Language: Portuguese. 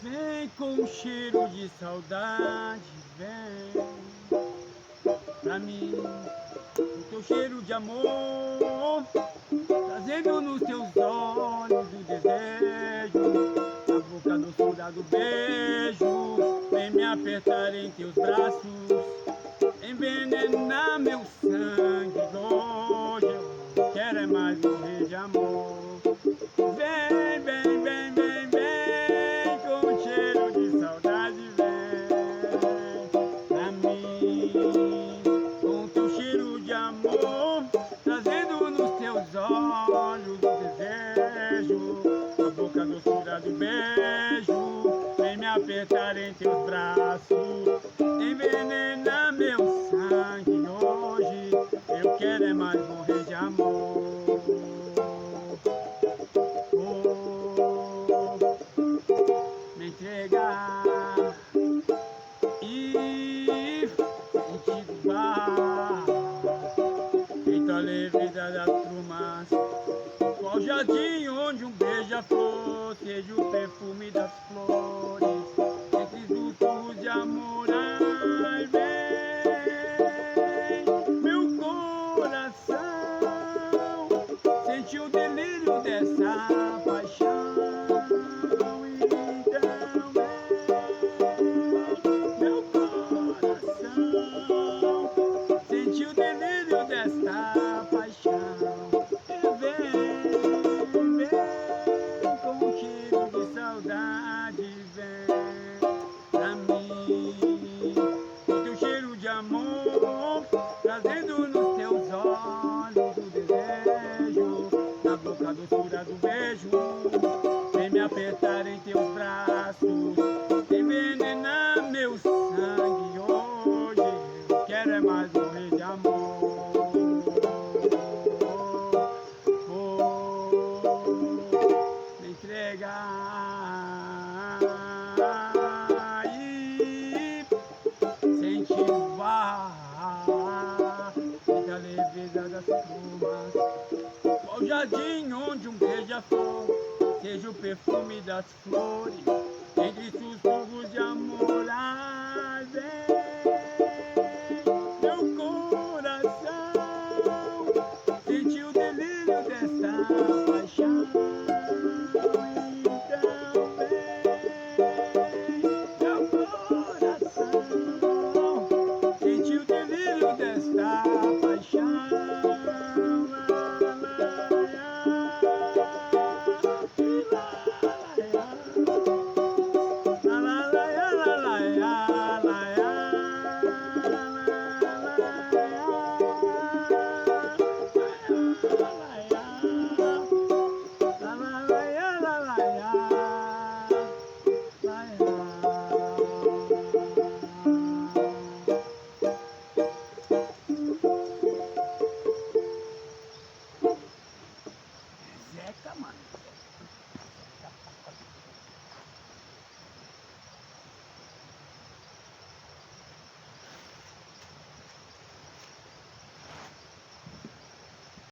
Vem com cheiro de saudade, vem pra mim, o teu cheiro de amor, trazendo nos teus olhos o desejo, na boca a doçura do beijo. Vem me apertar em teus braços, envenenar meu sangue. Hoje eu quero é mais morrer de amor. Vem, vem, vem, vem, vem, com cheiro de saudade, vem pra mim, com teu cheiro de amor, trazendo nos teus olhos o desejo, a boca doçura do beijo. Vem me apertar em teus braços, envenenar meu sangue. Hoje eu quero é mais morrer de amor. Me entregar e contigo vá, feito a leveza das plumas, qual jardim onde um beija-flor seja o perfume das flores, entre sussurros de amor. Ai, vem, meu coração, sente o delírio dessa paixão. Senti o delírio desta paixão. Vem, vem, com um cheiro de saudade, vem pra mim, com teu cheiro de amor, trazendo nos teus olhos o desejo, na boca a doçura do beijo. Vem me apertar em teus braços, envenenar meu sangue. Hoje eu quero é mais morrer de amor. Me entregar e sentir o ar, feita a leveza das plumas, qual jardim onde um beija-flor seja o perfume das flores,